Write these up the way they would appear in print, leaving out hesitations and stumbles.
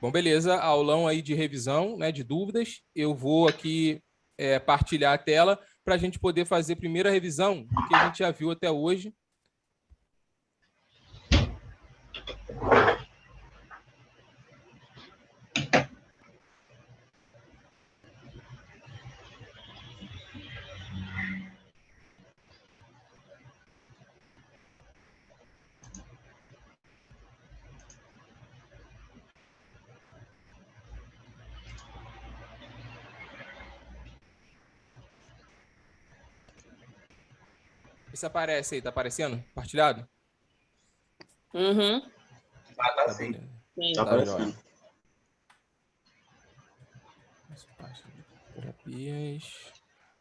Bom, beleza. Aulão aí de revisão, né, de dúvidas. Eu vou aqui partilhar a tela para a gente poder fazer a primeira revisão do que a gente já viu até hoje. Isso aparece aí, tá aparecendo? Partilhado? Uhum. Tá Tá, sim. beleza. Sim. Tá aparecendo. Terapias.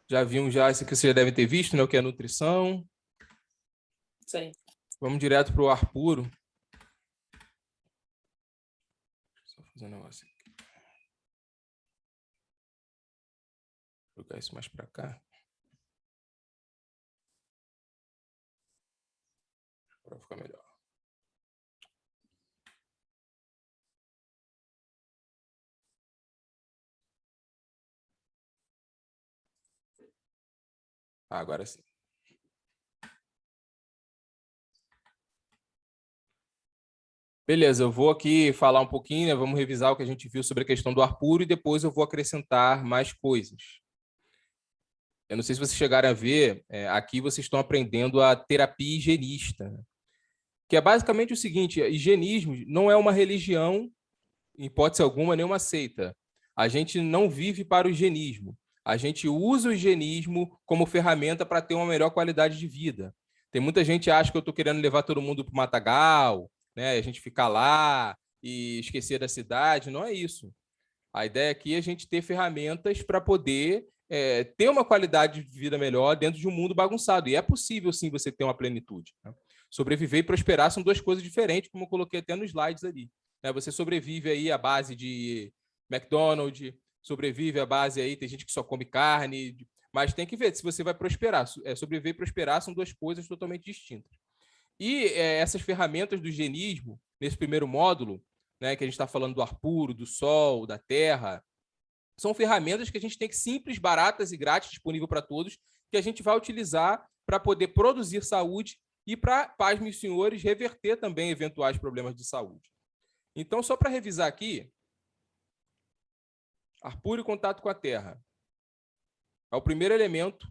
Já vimos já, isso aqui você já deve ter visto, né? O que é nutrição. Sim. Vamos direto para o ar puro. Só fazer um negócio aqui. Vou jogar isso mais para cá. Para ficar melhor. Agora sim. Beleza, eu vou aqui falar um pouquinho, né? Vamos revisar o que a gente viu sobre a questão do ar puro e depois eu vou acrescentar mais coisas. Eu não sei se vocês chegaram a ver, aqui vocês estão aprendendo a terapia higienista, né? Que é basicamente o seguinte: higienismo não é uma religião, em hipótese alguma, nem uma seita. A gente não vive para o higienismo. A gente usa o higienismo como ferramenta para ter uma melhor qualidade de vida. Tem muita gente que acha que eu estou querendo levar todo mundo para o Matagal, né? A gente ficar lá e esquecer da cidade. Não é isso. A ideia aqui é a gente ter ferramentas para poder ter uma qualidade de vida melhor dentro de um mundo bagunçado. E é possível, sim, você ter uma plenitude, né? Sobreviver e prosperar são duas coisas diferentes, como eu coloquei até nos slides ali. Você sobrevive aí à base de McDonald's, sobrevive à base aí, tem gente que só come carne, mas tem que ver se você vai prosperar. Sobreviver e prosperar são duas coisas totalmente distintas. E essas ferramentas do higienismo, nesse primeiro módulo, né, que a gente está falando do ar puro, do sol, da terra, são ferramentas que a gente tem que simples, baratas e grátis, disponível para todos, que a gente vai utilizar para poder produzir saúde e para, pasmem os senhores, reverter também eventuais problemas de saúde. Então, só para revisar aqui, ar puro e contato com a terra é o primeiro elemento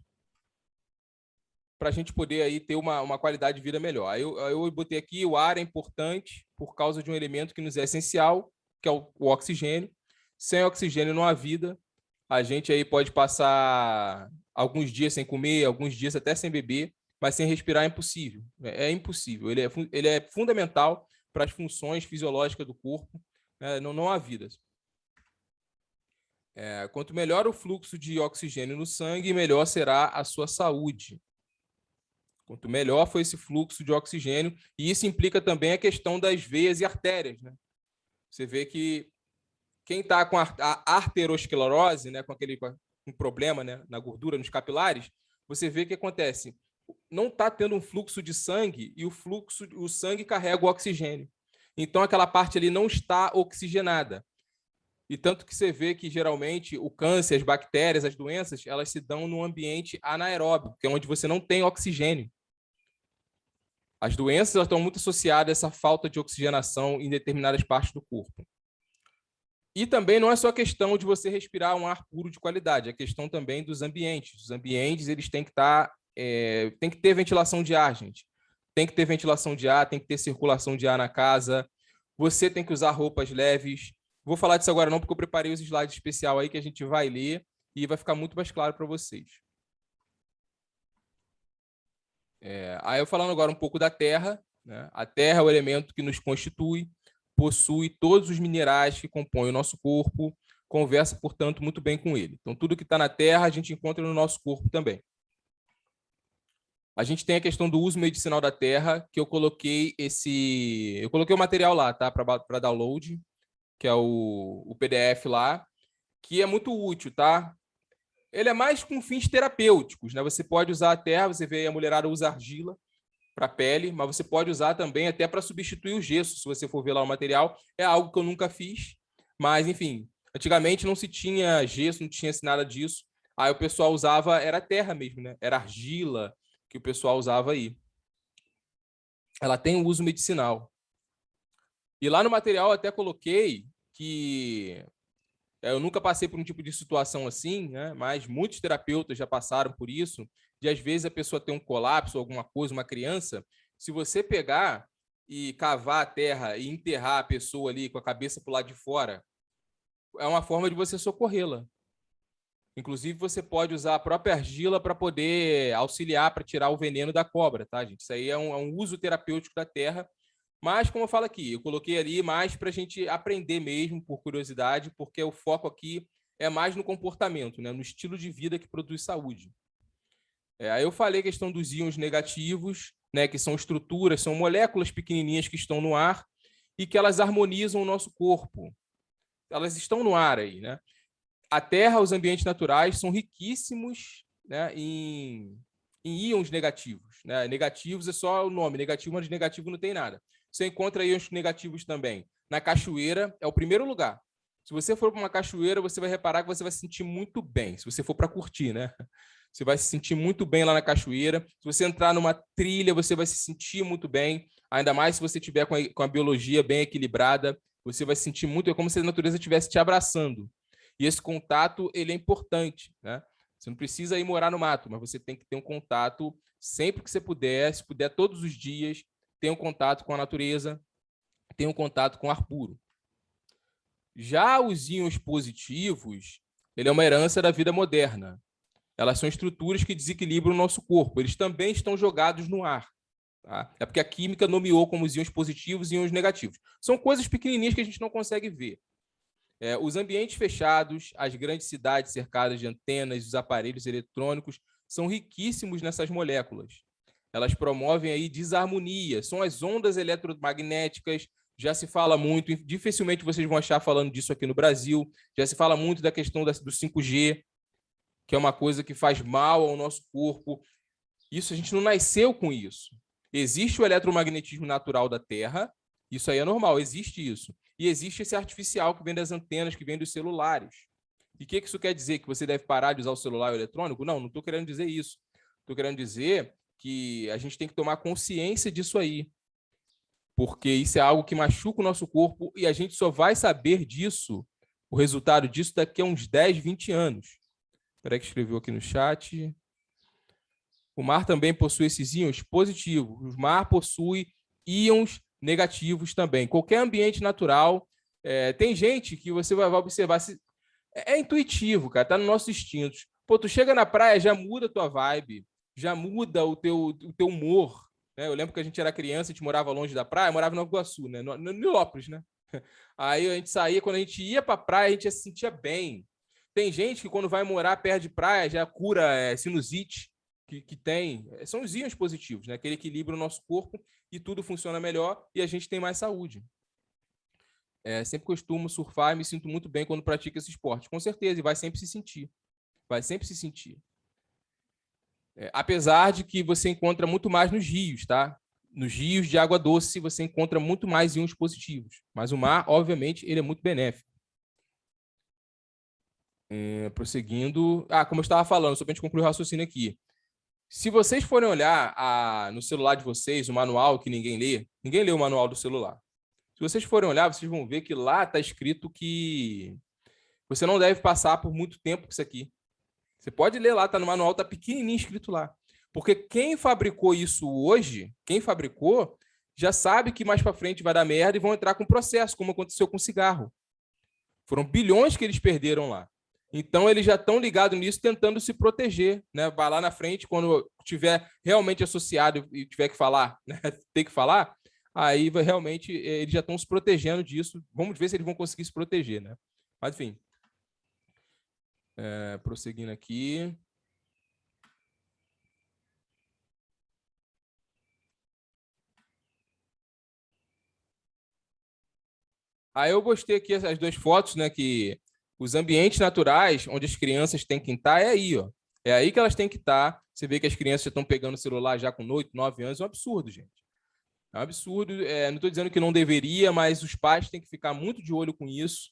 para a gente poder aí ter uma qualidade de vida melhor. Eu botei aqui: o ar é importante por causa de um elemento que nos é essencial, que é o oxigênio. Sem oxigênio não há vida. A gente aí pode passar alguns dias sem comer, alguns dias até sem beber, mas sem respirar é impossível. É impossível. Ele é fundamental para as funções fisiológicas do corpo. Não há vida. Quanto melhor o fluxo de oxigênio no sangue, melhor será a sua saúde. Quanto melhor for esse fluxo de oxigênio, e isso implica também a questão das veias e artérias, né? Você vê que quem está com a arteriosclerose, né, com um problema, né, na gordura, nos capilares, você vê que acontece. Não está tendo um fluxo de sangue e o sangue carrega o oxigênio. Então, aquela parte ali não está oxigenada. E tanto que você vê que, geralmente, o câncer, as bactérias, as doenças, elas se dão num ambiente anaeróbico, que é onde você não tem oxigênio. As doenças estão muito associadas a essa falta de oxigenação em determinadas partes do corpo. E também não é só questão de você respirar um ar puro de qualidade, é questão também dos ambientes. Os ambientes, eles têm que tem que ter ventilação de ar, gente. Tem que ter ventilação de ar, tem que ter circulação de ar na casa. Você tem que usar roupas leves. Vou falar disso agora não, porque eu preparei os slides especial aí que a gente vai ler e vai ficar muito mais claro para vocês. Aí eu falando agora um pouco da Terra, né? A Terra é o elemento que nos constitui, possui todos os minerais que compõem o nosso corpo, conversa, portanto, muito bem com ele. Então, tudo que está na Terra, a gente encontra no nosso corpo também. A gente tem a questão do uso medicinal da Terra, que eu coloquei o material lá, tá? Para download, que é o PDF lá, que é muito útil, tá? Ele é mais com fins terapêuticos, né? Você pode usar a terra, você vê a mulherada usa argila para pele, mas você pode usar também até para substituir o gesso, se você for ver lá o material. É algo que eu nunca fiz, Mas, enfim, antigamente não se tinha gesso, não tinha nada disso. Aí o pessoal usava, era terra mesmo, né? Era argila que o pessoal usava aí. Ela tem um uso medicinal. E lá no material eu até coloquei que eu nunca passei por um tipo de situação assim, né? Mas muitos terapeutas já passaram por isso, de às vezes a pessoa tem um colapso, alguma coisa, uma criança, se você pegar e cavar a terra e enterrar a pessoa ali com a cabeça para o lado de fora, é uma forma de você socorrê-la. Inclusive, você pode usar a própria argila para poder auxiliar para tirar o veneno da cobra, tá, gente? Isso aí é um uso terapêutico da terra. Mas, como eu falo aqui, eu coloquei ali mais para a gente aprender mesmo, por curiosidade, porque o foco aqui é mais no comportamento, né? No estilo de vida que produz saúde. Aí eu falei a questão dos íons negativos, né? Que são estruturas, são moléculas pequenininhas que estão no ar e que elas harmonizam o nosso corpo. Elas estão no ar aí, né? A Terra, os ambientes naturais são riquíssimos, né, em íons negativos, né? Negativos é só o nome, negativo, mas negativo não tem nada. Você encontra íons negativos também. Na cachoeira, é o primeiro lugar. Se você for para uma cachoeira, você vai reparar que você vai se sentir muito bem. Se você for para curtir, né? Você vai se sentir muito bem lá na cachoeira. Se você entrar numa trilha, você vai se sentir muito bem. Ainda mais se você tiver com a biologia bem equilibrada, você vai se sentir muito. É como se a natureza estivesse te abraçando. E esse contato, ele é importante, né? Você não precisa ir morar no mato, mas você tem que ter um contato sempre que você puder, se puder todos os dias, tenha um contato com a natureza, tenha um contato com ar puro. Já os íons positivos, ele é uma herança da vida moderna. Elas são estruturas que desequilibram o nosso corpo. Eles também estão jogados no ar. Tá? É porque a química nomeou como os íons positivos e íons negativos. São coisas pequenininhas que a gente não consegue ver. Os ambientes fechados, as grandes cidades cercadas de antenas, os aparelhos eletrônicos são riquíssimos nessas moléculas. Elas promovem aí desarmonia, são as ondas eletromagnéticas, já se fala muito, dificilmente vocês vão achar falando disso aqui no Brasil, já se fala muito da questão do 5G, que é uma coisa que faz mal ao nosso corpo. Isso a gente não nasceu com isso. Existe o eletromagnetismo natural da Terra, isso aí é normal, existe isso. E existe esse artificial que vem das antenas, que vem dos celulares. E o que isso quer dizer? Que você deve parar de usar o celular eletrônico? Não estou querendo dizer isso. Estou querendo dizer que a gente tem que tomar consciência disso aí. Porque isso é algo que machuca o nosso corpo e a gente só vai saber disso, o resultado disso, daqui a uns 10, 20 anos. Espera que escreveu aqui no chat. O mar também possui esses íons positivos. O mar possui íons negativos também. Qualquer ambiente natural, tem gente que você vai observar, é intuitivo, cara, tá no nosso instinto. Pô, tu chega na praia, já muda a tua vibe, já muda o teu humor. Né? Eu lembro que a gente era criança, a gente morava longe da praia, morava em Nova Iguaçu, né? No Nilópolis, né? Aí a gente saía, quando a gente ia pra praia, a gente já se sentia bem. Tem gente que quando vai morar perto de praia, já cura sinusite, que tem, são os íons positivos, né? Que ele equilibra o nosso corpo e tudo funciona melhor e a gente tem mais saúde. Sempre costumo surfar e me sinto muito bem quando pratico esse esporte. Com certeza, e vai sempre se sentir. Vai sempre se sentir. Apesar de que você encontra muito mais nos rios, tá? Nos rios de água doce você encontra muito mais íons positivos. Mas o mar, obviamente, ele é muito benéfico. Prosseguindo. Como eu estava falando, só para a gente concluir o raciocínio aqui. Se vocês forem olhar no celular de vocês, o manual que ninguém lê o manual do celular. Se vocês forem olhar, vocês vão ver que lá está escrito que você não deve passar por muito tempo com isso aqui. Você pode ler lá, está no manual, está pequenininho escrito lá. Porque quem fabricou isso hoje, já sabe que mais para frente vai dar merda e vão entrar com processo, como aconteceu com o cigarro. Foram bilhões que eles perderam lá. Então, eles já estão ligados nisso, tentando se proteger. Né? Vai lá na frente, quando tiver realmente associado e tiver que falar, né? Tem que falar, aí realmente eles já estão se protegendo disso. Vamos ver se eles vão conseguir se proteger. Né? Mas, enfim. Prosseguindo aqui. Aí eu gostei aqui as duas fotos, né? Que os ambientes naturais, onde as crianças têm que estar, é aí, ó. É aí que elas têm que estar. Você vê que as crianças já estão pegando o celular já com 8, 9 anos. É um absurdo, gente. É um absurdo. Não estou dizendo que não deveria, mas os pais têm que ficar muito de olho com isso.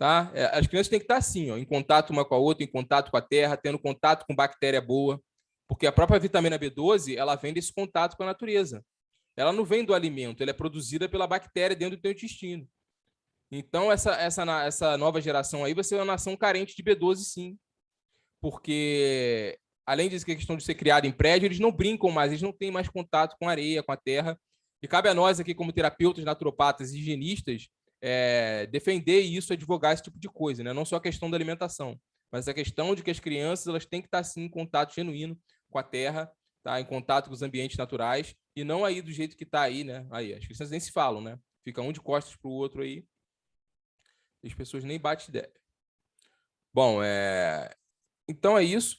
Tá? As crianças têm que estar assim, ó, em contato uma com a outra, em contato com a terra, tendo contato com bactéria boa, porque a própria vitamina B12, ela vem desse contato com a natureza. Ela não vem do alimento, ela é produzida pela bactéria dentro do teu intestino. Então, essa nova geração aí vai ser uma nação carente de B12, sim. Porque, além disso, que a questão de ser criado em prédio, eles não brincam mais, eles não têm mais contato com a areia, com a terra. E cabe a nós aqui, como terapeutas, naturopatas e higienistas, defender isso, advogar esse tipo de coisa, né? Não só a questão da alimentação, mas a questão de que as crianças elas têm que estar, sim, em contato genuíno com a terra, tá? Em contato com os ambientes naturais, e não aí do jeito que está aí, né? Aí, as crianças nem se falam, né? Fica um de costas para o outro aí, e as pessoas nem batem ideia. Bom, então é isso.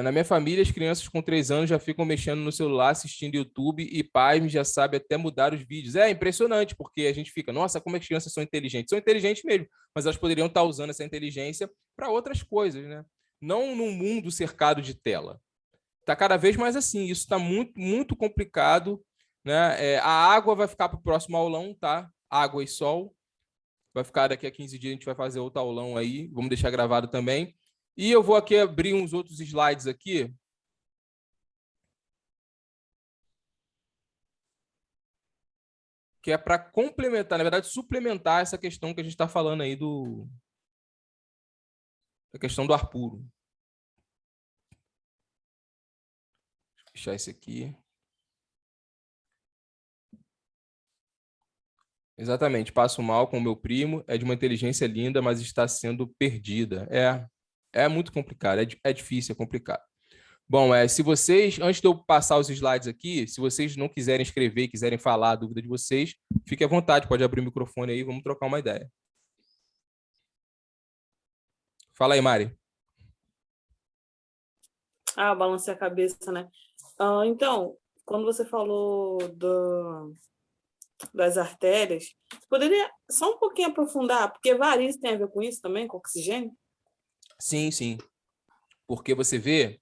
Na minha família, as crianças com 3 anos já ficam mexendo no celular, assistindo YouTube, e pais já sabem até mudar os vídeos. É impressionante, porque a gente fica, nossa, como as crianças são inteligentes. São inteligentes mesmo, mas elas poderiam estar usando essa inteligência para outras coisas, né? Não num mundo cercado de tela. Está cada vez mais assim, isso está muito, muito complicado, né? A água vai ficar para o próximo aulão, tá? Água e sol. Vai ficar daqui a 15 dias, a gente vai fazer outro aulão aí, vamos deixar gravado também. E eu vou aqui abrir uns outros slides aqui. Que é para complementar, na verdade, suplementar essa questão que a gente está falando aí da questão do ar puro. Vou fechar esse aqui. Exatamente, passo mal com o meu primo, é de uma inteligência linda, mas está sendo perdida. É muito complicado, é difícil, é complicado. Bom, se vocês, antes de eu passar os slides aqui, se vocês não quiserem escrever, quiserem falar a dúvida de vocês, fique à vontade, pode abrir o microfone aí, vamos trocar uma ideia. Fala aí, Mari. Balancei a cabeça, né? Então, quando você falou das artérias, poderia só um pouquinho aprofundar, porque varizes tem a ver com isso também, com oxigênio? Sim, sim. Porque você vê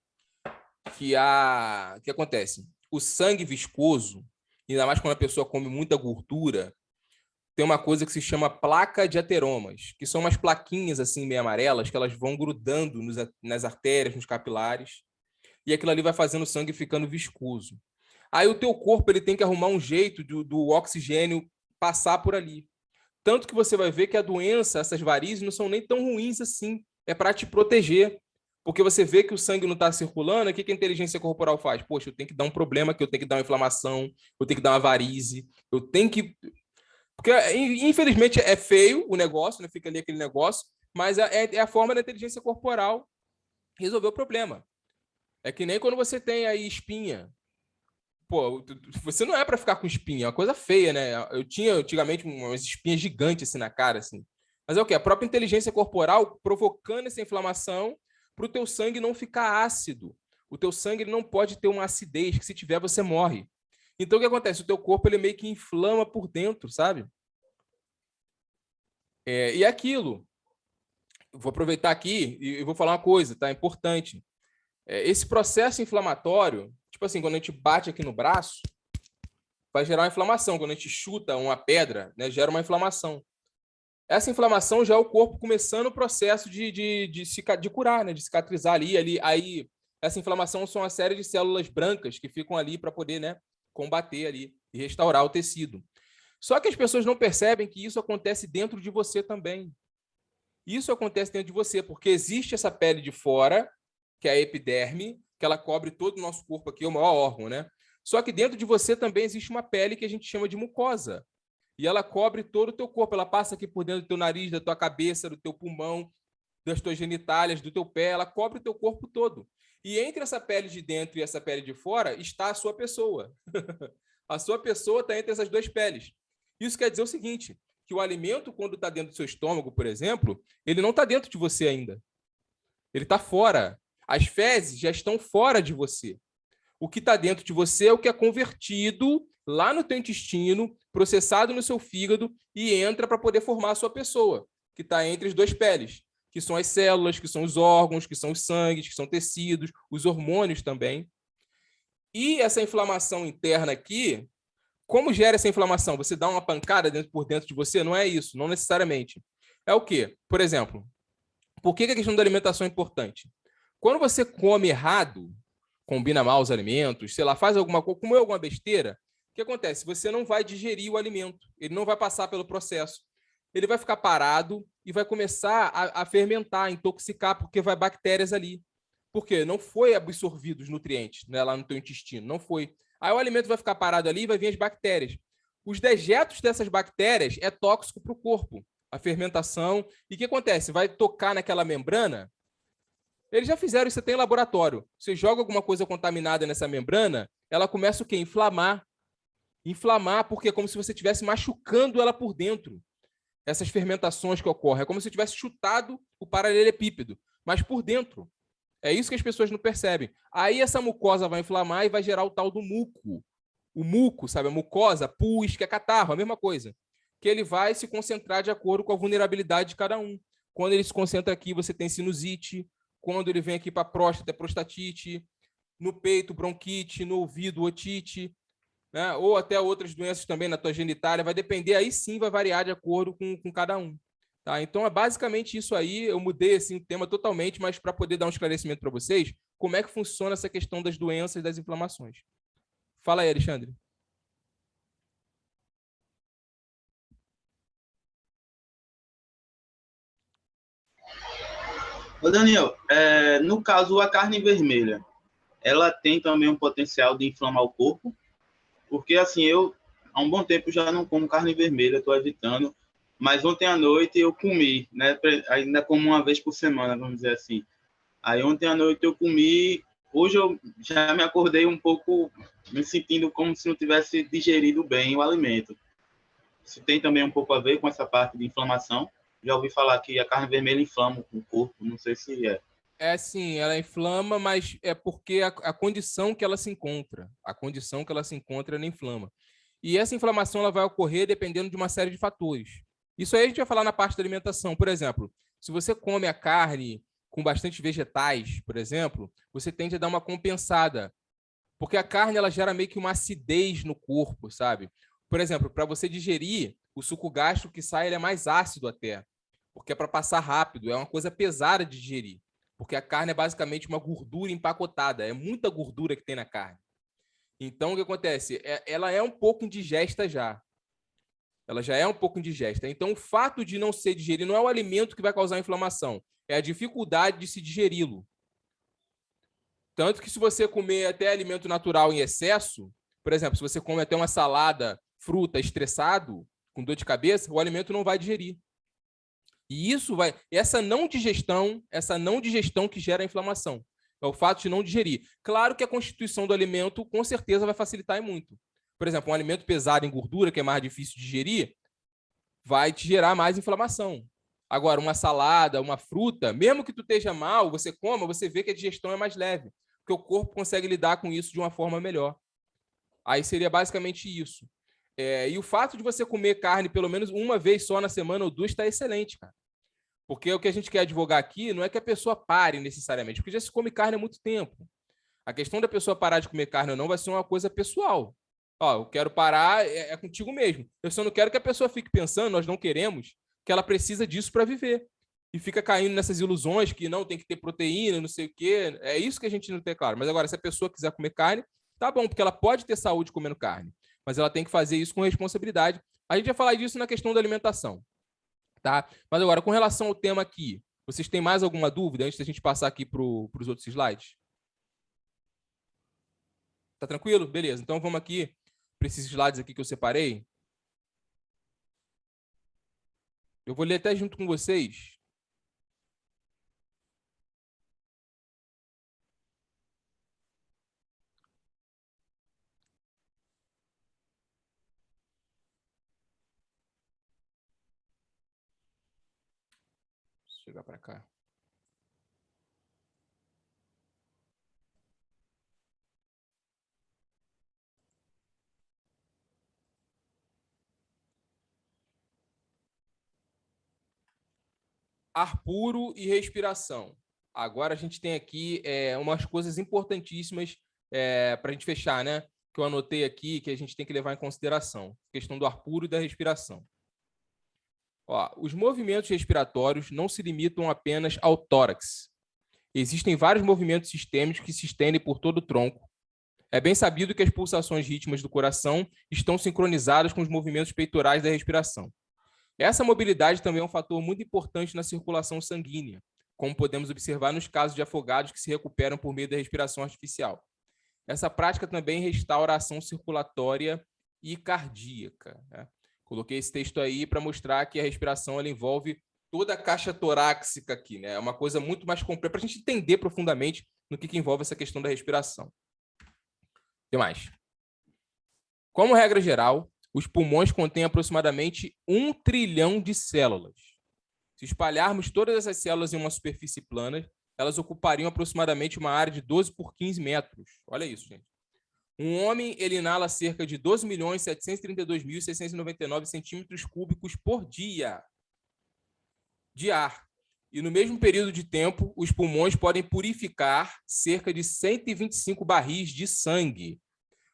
que o que acontece? O sangue viscoso, ainda mais quando a pessoa come muita gordura, tem uma coisa que se chama placa de ateromas, que são umas plaquinhas assim meio amarelas que elas vão grudando nas artérias, nos capilares, e aquilo ali vai fazendo o sangue ficando viscoso. Aí o teu corpo ele tem que arrumar um jeito do oxigênio passar por ali. Tanto que você vai ver que a doença, essas varizes, não são nem tão ruins assim. É para te proteger. Porque você vê que o sangue não está circulando, o que a inteligência corporal faz? Poxa, eu tenho que dar um problema aqui, eu tenho que dar uma inflamação, eu tenho que dar uma varize, eu tenho que... Porque, infelizmente, é feio o negócio, né? Fica ali aquele negócio, mas é a forma da inteligência corporal resolver o problema. É que nem quando você tem aí espinha. Pô, você não é para ficar com espinha, é uma coisa feia, né? Eu tinha antigamente umas espinhas gigantes assim na cara, assim. Mas é o quê? A própria inteligência corporal provocando essa inflamação para o teu sangue não ficar ácido. O teu sangue ele não pode ter uma acidez, que se tiver você morre. Então o que acontece? O teu corpo ele meio que inflama por dentro, sabe? E aquilo. Eu vou aproveitar aqui e vou falar uma coisa, tá? Importante. Esse processo inflamatório, tipo assim, quando a gente bate aqui no braço, vai gerar uma inflamação. Quando a gente chuta uma pedra, né, gera uma inflamação. Essa inflamação já é o corpo começando o processo de curar, né, de cicatrizar ali. Aí, essa inflamação são uma série de células brancas que ficam ali para poder, né, combater ali e restaurar o tecido. Só que as pessoas não percebem que isso acontece dentro de você também. Isso acontece dentro de você, porque existe essa pele de fora, que é a epiderme, que ela cobre todo o nosso corpo aqui, é o maior órgão, né? Só que dentro de você também existe uma pele que a gente chama de mucosa. E ela cobre todo o teu corpo, ela passa aqui por dentro do teu nariz, da tua cabeça, do teu pulmão, das tuas genitálias, do teu pé, ela cobre o teu corpo todo. E entre essa pele de dentro e essa pele de fora está a sua pessoa. A sua pessoa está entre essas duas peles. Isso quer dizer o seguinte, que o alimento, quando está dentro do seu estômago, por exemplo, ele não está dentro de você ainda. Ele está fora. As fezes já estão fora de você. O que está dentro de você é o que é convertido lá no teu intestino, processado no seu fígado e entra para poder formar a sua pessoa, que está entre as duas peles, que são as células, que são os órgãos, que são os sangues, que são tecidos, os hormônios também. E essa inflamação interna aqui como gera essa inflamação? Você dá uma pancada por dentro de você? Não é isso, não necessariamente. É o quê? Por exemplo, por que a questão da alimentação é importante? Quando você come errado, combina mal os alimentos, sei lá, faz alguma coisa, comeu alguma besteira, o que acontece? Você não vai digerir o alimento, ele não vai passar pelo processo. Ele vai ficar parado e vai começar a fermentar, a intoxicar, porque vai bactérias ali. Por quê? Não foi absorvido os nutrientes, né, lá no teu intestino, não foi. Aí o alimento vai ficar parado ali e vai vir as bactérias. Os dejetos dessas bactérias é tóxico para o corpo, a fermentação. E o que acontece? Vai tocar naquela membrana. Eles já fizeram isso até em laboratório. Você joga alguma coisa contaminada nessa membrana, ela começa o quê? Inflamar. Inflamar porque é como se você estivesse machucando ela por dentro. Essas fermentações que ocorrem. É como se tivesse chutado o paralelepípedo, mas por dentro. É isso que as pessoas não percebem. Aí essa mucosa vai inflamar e vai gerar o tal do muco. O muco, sabe? A mucosa, pus, que é catarro, a mesma coisa. Que ele vai se concentrar de acordo com a vulnerabilidade de cada um. Quando ele se concentra aqui, você tem sinusite. Quando ele vem aqui para a próstata, é prostatite. No peito, bronquite. No ouvido, otite. Né? Ou até outras doenças também na tua genitália. Vai depender, aí sim vai variar de acordo com cada um. Tá? Então, é basicamente isso aí. Eu mudei assim, o tema totalmente, mas para poder dar um esclarecimento para vocês, como é que funciona essa questão das doenças e das inflamações. Fala aí, Alexandre. Ô Daniel, no caso, a carne vermelha, ela tem também um potencial de inflamar o corpo? Porque, assim, eu há um bom tempo já não como carne vermelha, estou evitando, mas ontem à noite eu comi, né? Ainda como uma vez por semana, vamos dizer assim. Aí ontem à noite eu comi, hoje eu já me acordei um pouco me sentindo como se não tivesse digerido bem o alimento. Isso tem também um pouco a ver com essa parte de inflamação. Já ouvi falar que a carne vermelha inflama o corpo, não sei se é. É sim, ela inflama, mas é porque a condição que ela se encontra, a condição que ela se encontra, ela inflama. E essa inflamação ela vai ocorrer dependendo de uma série de fatores. Isso aí a gente vai falar na parte da alimentação. Por exemplo, se você come a carne com bastante vegetais, por exemplo, você tende a dar uma compensada, porque a carne ela gera meio que uma acidez no corpo, sabe? Por exemplo, para você digerir, o suco gástrico que sai ele é mais ácido até, porque é para passar rápido, é uma coisa pesada de digerir, porque a carne é basicamente uma gordura empacotada, é muita gordura que tem na carne. Então, o que acontece? Ela é um pouco indigesta já. Ela já é um pouco indigesta. Então, o fato de não ser digerido não é o alimento que vai causar inflamação, é a dificuldade de se digeri-lo. Tanto que se você comer até alimento natural em excesso, por exemplo, se você come até uma salada, fruta, estressado, com dor de cabeça, o alimento não vai digerir. E isso vai, essa não digestão que gera a inflamação. É o fato de não digerir. Claro que a constituição do alimento com certeza vai facilitar muito. Por exemplo, um alimento pesado em gordura, que é mais difícil de digerir, vai te gerar mais inflamação. Agora, uma salada, uma fruta, mesmo que tu esteja mal, você coma, você vê que a digestão é mais leve, porque o corpo consegue lidar com isso de uma forma melhor. Aí seria basicamente isso. E o fato de você comer carne pelo menos uma vez só na semana ou duas está excelente, cara. Porque o que a gente quer advogar aqui não é que a pessoa pare necessariamente, porque já se come carne há muito tempo. A questão da pessoa parar de comer carne ou não vai ser uma coisa pessoal. Ó, eu quero parar, é contigo mesmo. Eu só não quero que a pessoa fique pensando, nós não queremos, que ela precisa disso para viver. E fica caindo nessas ilusões que não tem que ter proteína, não sei o quê. É isso que a gente não tem claro. Mas agora, se a pessoa quiser comer carne, tá bom, porque ela pode ter saúde comendo carne. Mas ela tem que fazer isso com responsabilidade. A gente vai falar disso na questão da alimentação. Tá? Mas agora, com relação ao tema aqui, vocês têm mais alguma dúvida antes da gente passar aqui para os outros slides? Tá tranquilo? Beleza. Então vamos aqui para esses slides aqui que eu separei. Eu vou ler até junto com vocês. Deixa eu chegar para cá. Ar puro e respiração. Agora a gente tem aqui umas coisas importantíssimas para a gente fechar, né? que eu anotei aqui que a gente tem que levar em consideração. Questão do ar puro e da respiração. Ó, os movimentos respiratórios não se limitam apenas ao tórax. Existem vários movimentos sistêmicos que se estendem por todo o tronco. É bem sabido que as pulsações rítmicas do coração estão sincronizadas com os movimentos peitorais da respiração. Essa mobilidade também é um fator muito importante na circulação sanguínea, como podemos observar nos casos de afogados que se recuperam por meio da respiração artificial. Essa prática também restaura a ação circulatória e cardíaca, né? Coloquei esse texto aí para mostrar que a respiração ela envolve toda a caixa torácica aqui, né? É uma coisa muito mais complexa, para a gente entender profundamente no que envolve essa questão da respiração. O que mais? Como regra geral, os pulmões contêm aproximadamente 1 trilhão de células. Se espalharmos todas essas células em uma superfície plana, elas ocupariam aproximadamente uma área de 12 por 15 metros. Olha isso, gente. Um homem ele inala cerca de 12.732.699 centímetros cúbicos por dia de ar. E no mesmo período de tempo, os pulmões podem purificar cerca de 125 barris de sangue.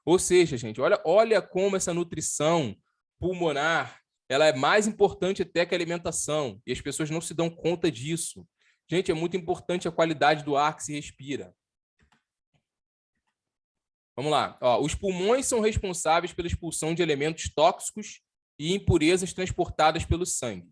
Ou seja, gente, olha como essa nutrição pulmonar ela é mais importante até que a alimentação. E as pessoas não se dão conta disso. Gente, é muito importante a qualidade do ar que se respira. Vamos lá. Ó, os pulmões são responsáveis pela expulsão de elementos tóxicos e impurezas transportadas pelo sangue.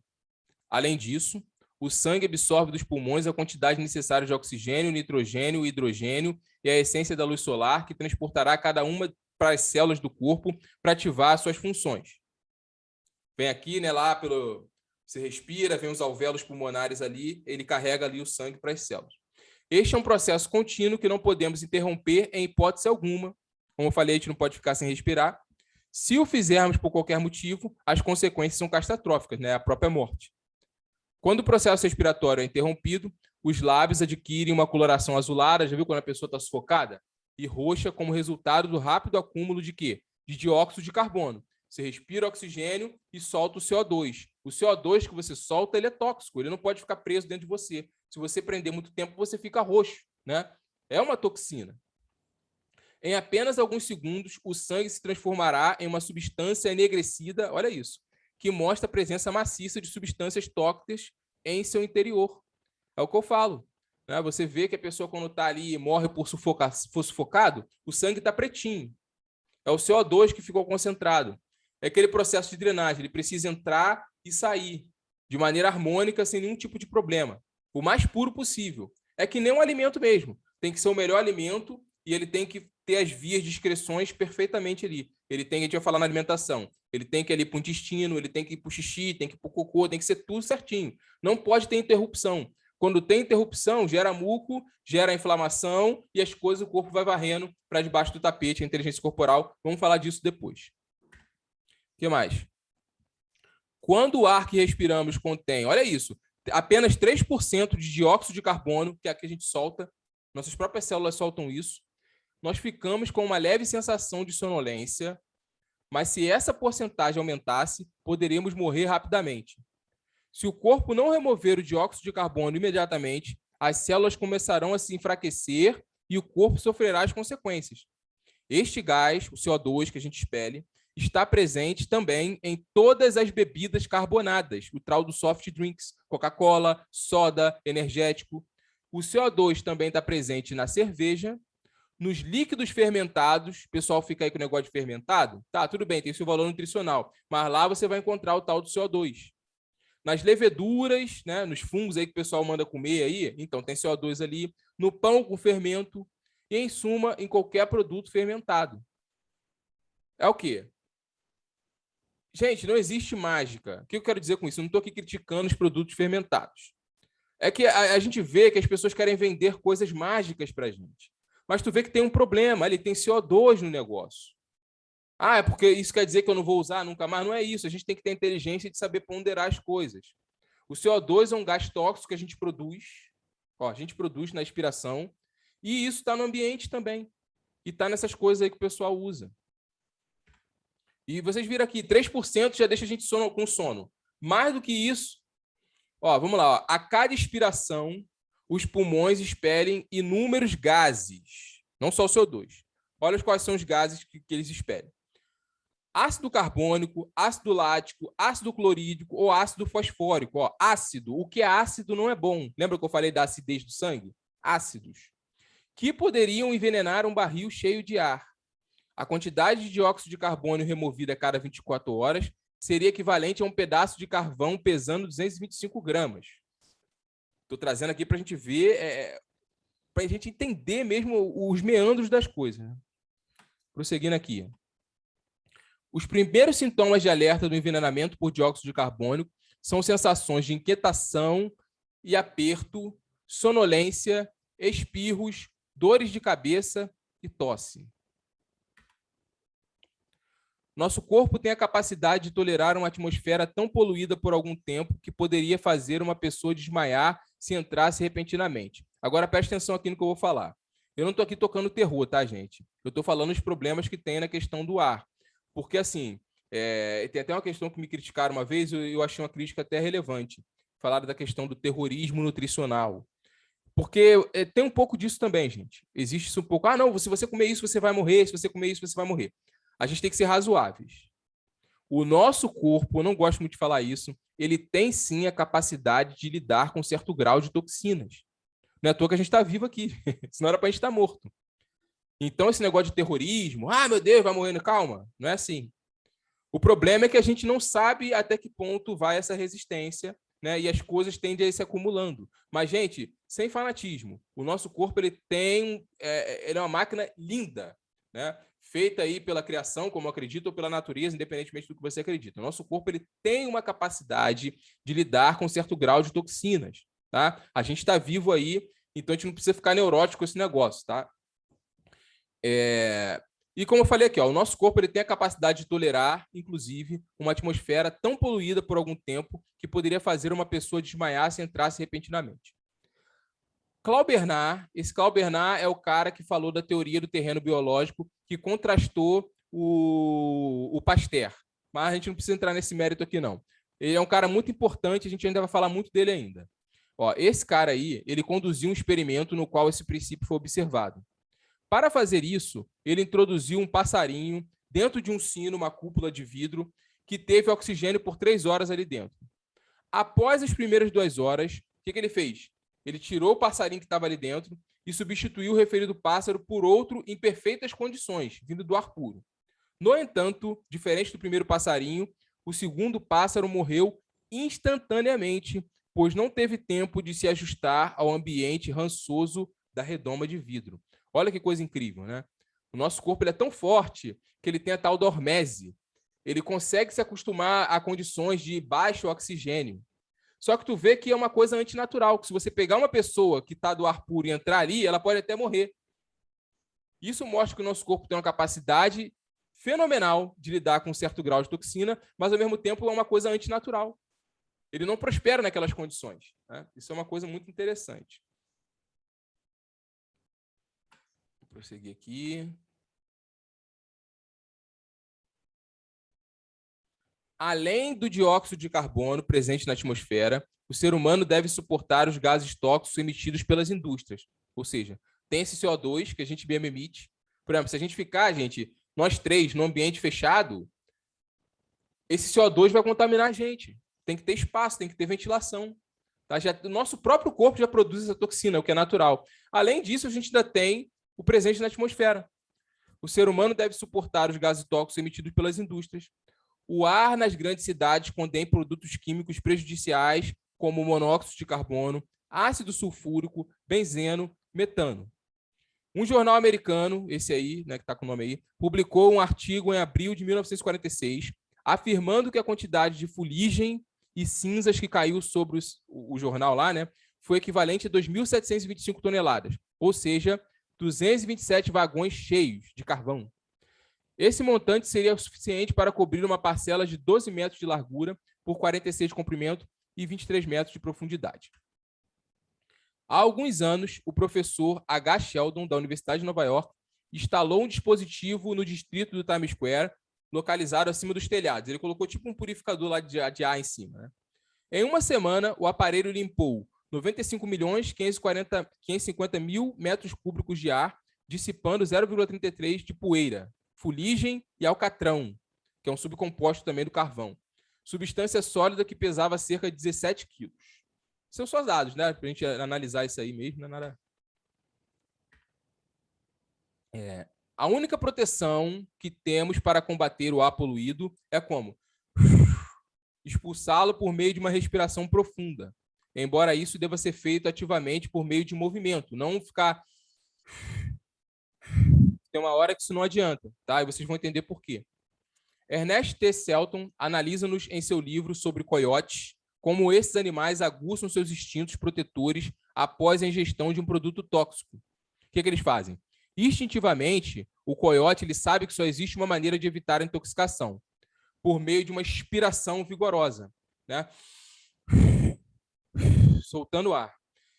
Além disso, o sangue absorve dos pulmões a quantidade necessária de oxigênio, nitrogênio, hidrogênio e a essência da luz solar, que transportará cada uma para as células do corpo para ativar suas funções. Vem aqui, né, lá pelo... Você respira, vem os alvéolos pulmonares ali, ele carrega ali o sangue para as células. Este é um processo contínuo que não podemos interromper em hipótese alguma. Como eu falei, a gente não pode ficar sem respirar. Se o fizermos por qualquer motivo, as consequências são catastróficas, né? A própria morte. Quando o processo respiratório é interrompido, os lábios adquirem uma coloração azulada, já viu quando a pessoa está sufocada? E roxa como resultado do rápido acúmulo de quê? De dióxido de carbono. Você respira oxigênio e solta o CO2. O CO2 que você solta, ele é tóxico, ele não pode ficar preso dentro de você. Se você prender muito tempo, você fica roxo, né? É uma toxina. Em apenas alguns segundos, o sangue se transformará em uma substância enegrecida, olha isso, que mostra a presença maciça de substâncias tóxicas em seu interior. É o que eu falo, né? Você vê que a pessoa, quando está ali e morre por sufocado, o sangue está pretinho. É o CO2 que ficou concentrado. É aquele processo de drenagem, ele precisa entrar e sair de maneira harmônica, sem nenhum tipo de problema. O mais puro possível. É que nem um alimento mesmo. Tem que ser o melhor alimento e ele tem que ter as vias de excreções perfeitamente ali. Ele tem, a gente vai falar na alimentação, ele tem que ir ali para o intestino, ele tem que ir para o xixi, tem que ir para o cocô, tem que ser tudo certinho. Não pode ter interrupção. Quando tem interrupção, gera muco, gera inflamação e as coisas, o corpo vai varrendo para debaixo do tapete, a inteligência corporal. Vamos falar disso depois. O que mais? Quando o ar que respiramos contém, olha isso, apenas 3% de dióxido de carbono, que é a que a gente solta, nossas próprias células soltam isso, nós ficamos com uma leve sensação de sonolência, mas se essa porcentagem aumentasse, poderíamos morrer rapidamente. Se o corpo não remover o dióxido de carbono imediatamente, as células começarão a se enfraquecer e o corpo sofrerá as consequências. Este gás, o CO2 que a gente expele, está presente também em todas as bebidas carbonadas, o tal do soft drinks, Coca-Cola, soda, energético. O CO2 também está presente na cerveja, nos líquidos fermentados. O pessoal fica aí com o negócio de fermentado? Tá, tudo bem, tem seu valor nutricional, mas lá você vai encontrar o tal do CO2. Nas leveduras, né, nos fungos aí que o pessoal manda comer aí, então tem CO2 ali, no pão com fermento e, em suma, em qualquer produto fermentado. É o quê? Gente, não existe mágica. O que eu quero dizer com isso? Eu não estou aqui criticando os produtos fermentados. É que a gente vê que as pessoas querem vender coisas mágicas para a gente. Mas tu vê que tem um problema, ali tem CO2 no negócio. Ah, é porque isso quer dizer que eu não vou usar nunca mais? Não é isso. A gente tem que ter inteligência de saber ponderar as coisas. O CO2 é um gás tóxico que a gente produz. Ó, a gente produz na expiração. E isso está no ambiente também. E está nessas coisas aí que o pessoal usa. E vocês viram aqui, 3% já deixa a gente com sono. Mais do que isso, ó, vamos lá. Ó, a cada expiração, os pulmões expelem inúmeros gases. Não só o CO2. Olha quais são os gases que eles expelem. Ácido carbônico, ácido lático, ácido clorídrico ou ácido fosfórico. Ó, ácido. O que é ácido não é bom. Lembra que eu falei da acidez do sangue? Ácidos. Que poderiam envenenar um barril cheio de ar. A quantidade de dióxido de carbono removida a cada 24 horas seria equivalente a um pedaço de carvão pesando 225 gramas. Estou trazendo aqui para a gente ver, para a gente entender mesmo os meandros das coisas. Né? Prosseguindo aqui. Os primeiros sintomas de alerta do envenenamento por dióxido de carbono são sensações de inquietação e aperto, sonolência, espirros, dores de cabeça e tosse. Nosso corpo tem a capacidade de tolerar uma atmosfera tão poluída por algum tempo que poderia fazer uma pessoa desmaiar se entrasse repentinamente. Agora, preste atenção aqui no que eu vou falar. Eu não estou aqui tocando terror, tá, gente? Eu estou falando os problemas que tem na questão do ar. Porque, assim, tem até uma questão que me criticaram uma vez, eu achei uma crítica até relevante. Falaram da questão do terrorismo nutricional. Porque tem um pouco disso também, gente. Existe isso um pouco. Ah, não, se você comer isso, você vai morrer. Se você comer isso, você vai morrer. A gente tem que ser razoáveis. O nosso corpo, eu não gosto muito de falar isso, ele tem sim a capacidade de lidar com um certo grau de toxinas. Não é à toa que a gente está vivo aqui. Senão era para a gente estar morto. Então, esse negócio de terrorismo, meu Deus, vai morrendo, calma, não é assim. O problema é que a gente não sabe até que ponto vai essa resistência, né? E as coisas tendem a ir se acumulando. Mas, gente, sem fanatismo, o nosso corpo ele é uma máquina linda, né? Feita aí pela criação, como eu acredito, ou pela natureza, independentemente do que você acredita. O nosso corpo ele tem uma capacidade de lidar com um certo grau de toxinas, tá? A gente está vivo aí, então a gente não precisa ficar neurótico com esse negócio, tá? E como eu falei aqui, o nosso corpo ele tem a capacidade de tolerar, inclusive, uma atmosfera tão poluída por algum tempo que poderia fazer uma pessoa desmaiar se entrasse repentinamente. Esse Claude Bernard é o cara que falou da teoria do terreno biológico que contrastou o Pasteur. Mas a gente não precisa entrar nesse mérito aqui, não. Ele é um cara muito importante, a gente ainda vai falar muito dele ainda. Esse cara aí, ele conduziu um experimento no qual esse princípio foi observado. Para fazer isso, ele introduziu um passarinho dentro de um sino, uma cúpula de vidro, que teve oxigênio por 3 horas ali dentro. Após as primeiras 2 horas, o que ele fez? Ele tirou o passarinho que estava ali dentro e substituiu o referido pássaro por outro em perfeitas condições, vindo do ar puro. No entanto, diferente do primeiro passarinho, o segundo pássaro morreu instantaneamente, pois não teve tempo de se ajustar ao ambiente rançoso da redoma de vidro. Olha que coisa incrível, né? O nosso corpo ele é tão forte que ele tem a tal da hormese. Ele consegue se acostumar a condições de baixo oxigênio. Só que tu vê que é uma coisa antinatural, que se você pegar uma pessoa que está do ar puro e entrar ali, ela pode até morrer. Isso mostra que o nosso corpo tem uma capacidade fenomenal de lidar com um certo grau de toxina, mas ao mesmo tempo é uma coisa antinatural. Ele não prospera naquelas condições, né? Isso é uma coisa muito interessante. Vou prosseguir aqui. Além do dióxido de carbono presente na atmosfera, o ser humano deve suportar os gases tóxicos emitidos pelas indústrias. Ou seja, tem esse CO2 que a gente mesmo emite. Por exemplo, se a gente ficar, nós 3, num ambiente fechado, esse CO2 vai contaminar a gente. Tem que ter espaço, tem que ter ventilação. Tá? O nosso próprio corpo já produz essa toxina, o que é natural. Além disso, a gente ainda tem o presente na atmosfera. O ser humano deve suportar os gases tóxicos emitidos pelas indústrias. O ar nas grandes cidades contém produtos químicos prejudiciais, como monóxido de carbono, ácido sulfúrico, benzeno, metano. Um jornal americano, esse aí, né, que está com o nome aí, publicou um artigo em abril de 1946, afirmando que a quantidade de fuligem e cinzas que caiu sobre o jornal lá, né, foi equivalente a 2.725 toneladas, ou seja, 227 vagões cheios de carvão. Esse montante seria o suficiente para cobrir uma parcela de 12 metros de largura por 46 de comprimento e 23 metros de profundidade. Há alguns anos, o professor H. Sheldon, da Universidade de Nova York, instalou um dispositivo no distrito do Times Square, localizado acima dos telhados. Ele colocou tipo um purificador lá de ar em cima, né? Em uma semana, o aparelho limpou 95.550.000 metros cúbicos de ar dissipando 0,33 de poeira, fuligem e alcatrão, que é um subcomposto também do carvão. Substância sólida que pesava cerca de 17 quilos. São só dados, né? Para a gente analisar isso aí mesmo, não é nada. A única proteção que temos para combater o ar poluído é como? Expulsá-lo por meio de uma respiração profunda. Embora isso deva ser feito ativamente por meio de movimento, não ficar... Tem uma hora que isso não adianta, tá? E vocês vão entender por quê. Ernest T. Selton analisa-nos em seu livro sobre coiotes como esses animais aguçam seus instintos protetores após a ingestão de um produto tóxico. O que eles fazem? Instintivamente, o coiote ele sabe que só existe uma maneira de evitar a intoxicação, por meio de uma expiração vigorosa, né? Soltando ar.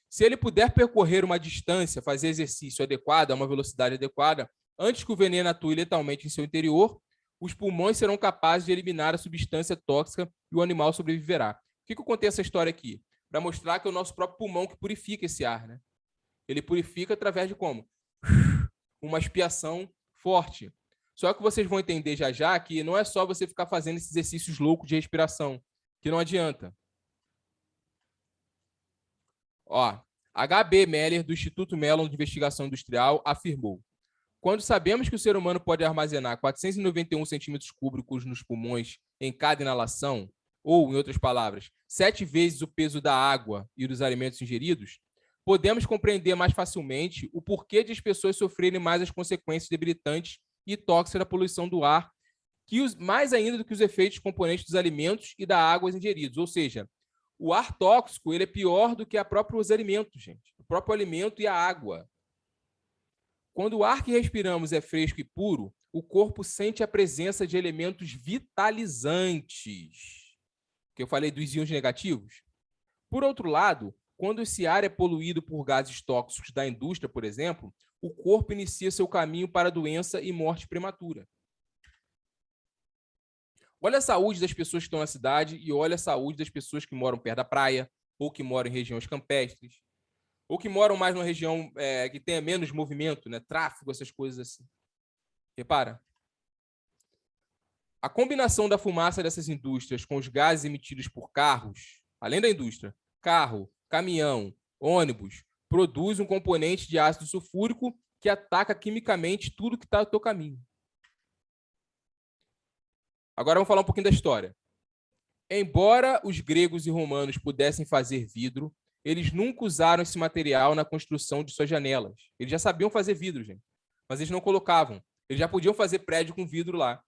Se ele puder percorrer uma distância, fazer exercício adequado, a uma velocidade adequada, antes que o veneno atue letalmente em seu interior, os pulmões serão capazes de eliminar a substância tóxica e o animal sobreviverá. O que eu contei essa história aqui? Para mostrar que é o nosso próprio pulmão que purifica esse ar, né? Ele purifica através de como? Uma expiação forte. Só que vocês vão entender já já que não é só você ficar fazendo esses exercícios loucos de respiração, que não adianta. Ó, H.B. Meller, do Instituto Mellon de Investigação Industrial, afirmou: quando sabemos que o ser humano pode armazenar 491 centímetros cúbicos nos pulmões em cada inalação, ou, em outras palavras, 7 vezes o peso da água e dos alimentos ingeridos, podemos compreender mais facilmente o porquê de as pessoas sofrerem mais as consequências debilitantes e tóxicas da poluição do ar, mais ainda do que os efeitos componentes dos alimentos e da água ingeridos. Ou seja, o ar tóxico ele é pior do que os próprios alimentos, gente. O próprio alimento e a água. Quando o ar que respiramos é fresco e puro, o corpo sente a presença de elementos vitalizantes, que eu falei dos íons negativos. Por outro lado, quando esse ar é poluído por gases tóxicos da indústria, por exemplo, o corpo inicia seu caminho para doença e morte prematura. Olha a saúde das pessoas que estão na cidade e olha a saúde das pessoas que moram perto da praia ou que moram em regiões campestres, ou que moram mais numa região que tenha menos movimento, né? Tráfego, essas coisas assim. Repara. A combinação da fumaça dessas indústrias com os gases emitidos por carros, além da indústria, carro, caminhão, ônibus, produz um componente de ácido sulfúrico que ataca quimicamente tudo que está no teu caminho. Agora vamos falar um pouquinho da história. Embora os gregos e romanos pudessem fazer vidro, eles nunca usaram esse material na construção de suas janelas. Eles já sabiam fazer vidro, gente, mas eles não colocavam. Eles já podiam fazer prédio com vidro lá.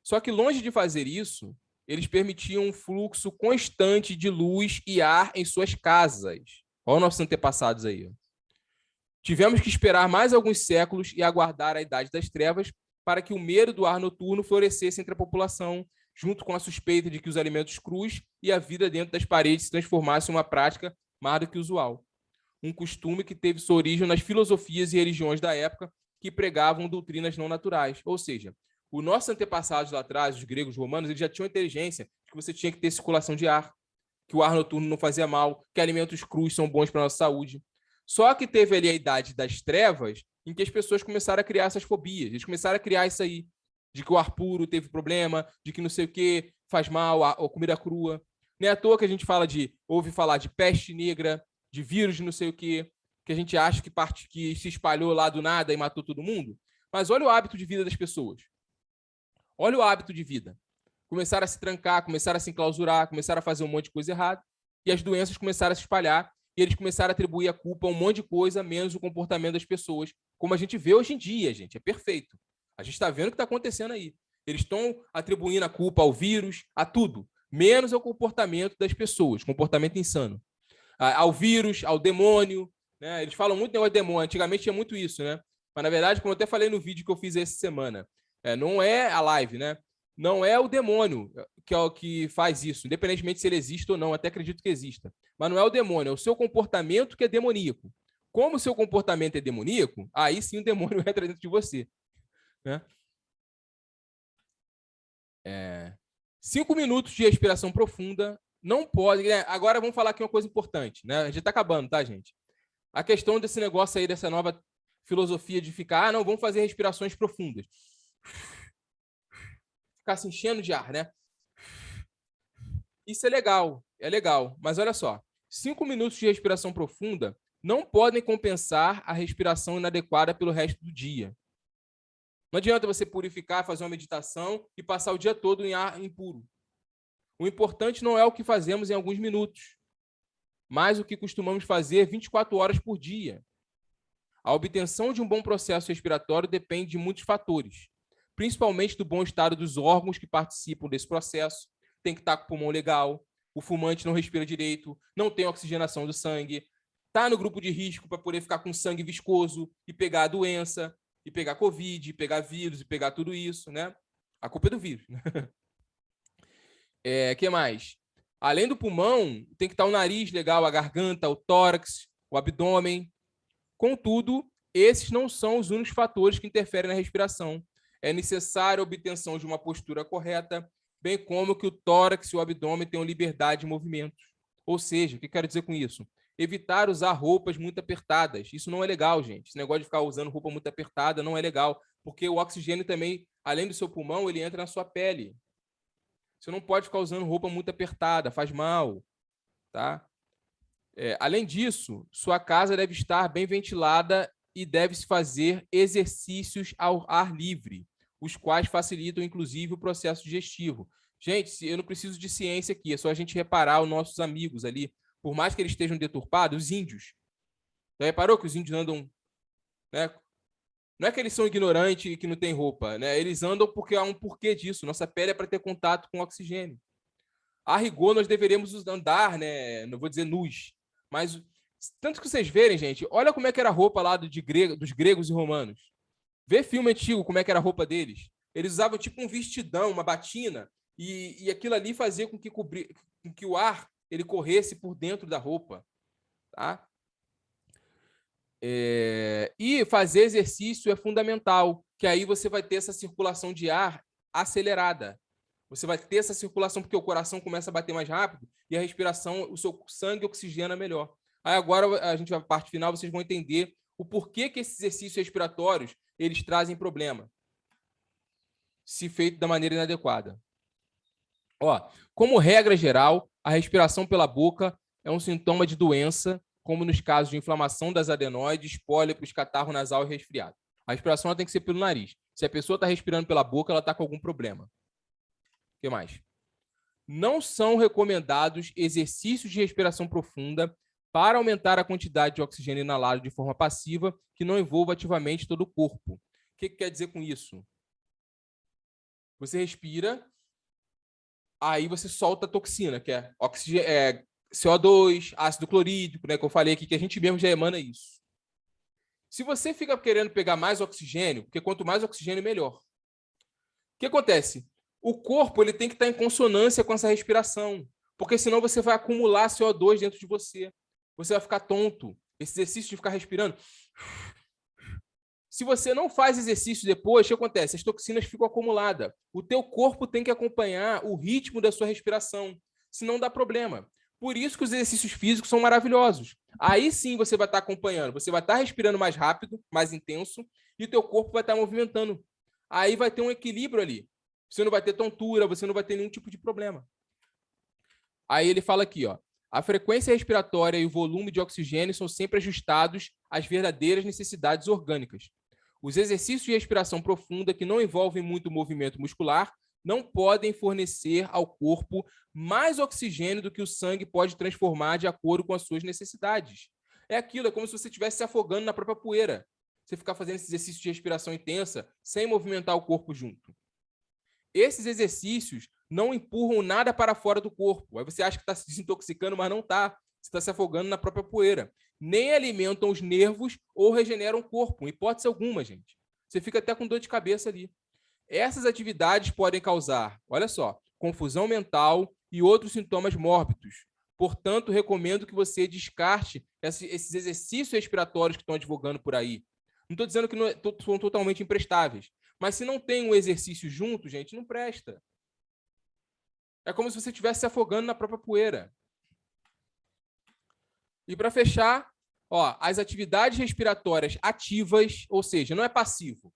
Só que longe de fazer isso, eles permitiam um fluxo constante de luz e ar em suas casas. Olha os nossos antepassados aí. Tivemos que esperar mais alguns séculos e aguardar a Idade das Trevas para que o medo do ar noturno florescesse entre a população, junto com a suspeita de que os alimentos crus e a vida dentro das paredes se transformassem em uma prática mais do que usual. Um costume que teve sua origem nas filosofias e religiões da época que pregavam doutrinas não naturais. Ou seja, os nossos antepassados lá atrás, os gregos e romanos, eles já tinham inteligência que você tinha que ter circulação de ar, que o ar noturno não fazia mal, que alimentos crus são bons para a nossa saúde. Só que teve ali a Idade das Trevas, em que as pessoas começaram a criar essas fobias. Eles começaram a criar isso aí, de que o ar puro teve problema, de que não sei o que faz mal, a comida crua. Não é à toa que a gente ouve falar de peste negra, de vírus de não sei o que a gente acha que se espalhou lá do nada e matou todo mundo. Mas olha o hábito de vida das pessoas. Olha o hábito de vida. Começaram a se trancar, começaram a se enclausurar, começaram a fazer um monte de coisa errada, e as doenças começaram a se espalhar, e eles começaram a atribuir a culpa a um monte de coisa, menos o comportamento das pessoas, como a gente vê hoje em dia, gente. É perfeito. A gente está vendo o que está acontecendo aí. Eles estão atribuindo a culpa ao vírus, a tudo, menos ao comportamento das pessoas, comportamento insano. Ao vírus, ao demônio, né? Eles falam muito negócio de demônio. Antigamente tinha muito isso, né? Mas, na verdade, como eu até falei no vídeo que eu fiz essa semana, não é a live, né? Não é o demônio que é o que faz isso, independentemente se ele existe ou não, até acredito que exista. Mas não é o demônio, é o seu comportamento que é demoníaco. Como o seu comportamento é demoníaco, aí sim o demônio entra dentro de você. Né? 5 minutos de respiração profunda, não pode... Né? Agora vamos falar aqui uma coisa importante. Né? A gente está acabando, tá, gente? A questão desse negócio aí, dessa nova filosofia de ficar, não, vamos fazer respirações profundas. Ficar se enchendo de ar, né? Isso é legal, mas olha só, 5 minutos de respiração profunda não podem compensar a respiração inadequada pelo resto do dia. Não adianta você purificar, fazer uma meditação e passar o dia todo em ar impuro. O importante não é o que fazemos em alguns minutos, mas o que costumamos fazer 24 horas por dia. A obtenção de um bom processo respiratório depende de muitos fatores, principalmente do bom estado dos órgãos que participam desse processo. Tem que estar com o pulmão legal, o fumante não respira direito, não tem oxigenação do sangue, está no grupo de risco para poder ficar com sangue viscoso e pegar a doença, e pegar Covid, e pegar vírus, e pegar tudo isso, né? A culpa é do vírus. Que mais? Além do pulmão, tem que estar o nariz legal, a garganta, o tórax, o abdômen. Contudo, esses não são os únicos fatores que interferem na respiração. É necessária a obtenção de uma postura correta, bem como que o tórax e o abdômen tenham liberdade de movimentos. Ou seja, o que eu quero dizer com isso? Evitar usar roupas muito apertadas. Isso não é legal, gente. Esse negócio de ficar usando roupa muito apertada não é legal, porque o oxigênio também, além do seu pulmão, ele entra na sua pele. Você não pode ficar usando roupa muito apertada, faz mal, tá? Além disso, sua casa deve estar bem ventilada e deve-se fazer exercícios ao ar livre, os quais facilitam, inclusive, o processo digestivo. Gente, eu não preciso de ciência aqui, é só a gente reparar os nossos amigos ali, por mais que eles estejam deturpados, os índios. Já reparou que os índios andam, né? Não é que eles são ignorantes e que não têm roupa, né? Eles andam porque há um porquê disso. Nossa pele é para ter contato com oxigênio. A rigor, nós deveríamos andar, né? Não vou dizer nus, mas tanto que vocês verem, gente, olha como é que era a roupa lá dos gregos e romanos. Vê filme antigo, como é que era a roupa deles. Eles usavam tipo um vestidão, uma batina, e aquilo ali fazia com que o ar ele corresse por dentro da roupa, tá? E fazer exercício é fundamental, que aí você vai ter essa circulação de ar acelerada. Você vai ter essa circulação porque o coração começa a bater mais rápido e a respiração, o seu sangue oxigena melhor. Aí agora a gente vai para a parte final, vocês vão entender o porquê que esses exercícios respiratórios eles trazem problema, se feito da maneira inadequada. Como regra geral, a respiração pela boca é um sintoma de doença, como nos casos de inflamação das adenoides, pólipos, catarro nasal e resfriado. A respiração ela tem que ser pelo nariz. Se a pessoa está respirando pela boca, ela está com algum problema. O que mais? Não são recomendados exercícios de respiração profunda para aumentar a quantidade de oxigênio inalado de forma passiva que não envolva ativamente todo o corpo. O que quer dizer com isso? Você respira, aí você solta a toxina, que é CO2, ácido clorídrico, né, que eu falei aqui, que a gente mesmo já emana isso. Se você fica querendo pegar mais oxigênio, porque quanto mais oxigênio, melhor. O que acontece? O corpo ele tem que estar em consonância com essa respiração, porque senão você vai acumular CO2 dentro de você. Você vai ficar tonto. Esse exercício de ficar respirando. Se você não faz exercício depois, o que acontece? As toxinas ficam acumuladas. O teu corpo tem que acompanhar o ritmo da sua respiração, senão dá problema. Por isso que os exercícios físicos são maravilhosos. Aí sim você vai estar acompanhando. Você vai estar respirando mais rápido, mais intenso, e o teu corpo vai estar movimentando. Aí vai ter um equilíbrio ali. Você não vai ter tontura, você não vai ter nenhum tipo de problema. Aí ele fala aqui, a frequência respiratória e o volume de oxigênio são sempre ajustados às verdadeiras necessidades orgânicas. Os exercícios de respiração profunda que não envolvem muito movimento muscular não podem fornecer ao corpo mais oxigênio do que o sangue pode transformar de acordo com as suas necessidades. É como se você estivesse se afogando na própria poeira. Você ficar fazendo esse exercício de respiração intensa sem movimentar o corpo junto. Esses exercícios não empurram nada para fora do corpo. Aí você acha que está se desintoxicando, mas não está. Você está se afogando na própria poeira. Nem alimentam os nervos ou regeneram o corpo. Em hipótese alguma, gente. Você fica até com dor de cabeça ali. Essas atividades podem causar, olha só, confusão mental e outros sintomas mórbidos. Portanto, recomendo que você descarte esses exercícios respiratórios que estão advogando por aí. Não estou dizendo que são totalmente imprestáveis. Mas se não tem um exercício junto, gente, não presta. É como se você estivesse se afogando na própria poeira. E para fechar, Ó, as atividades respiratórias ativas, ou seja, não é passivo.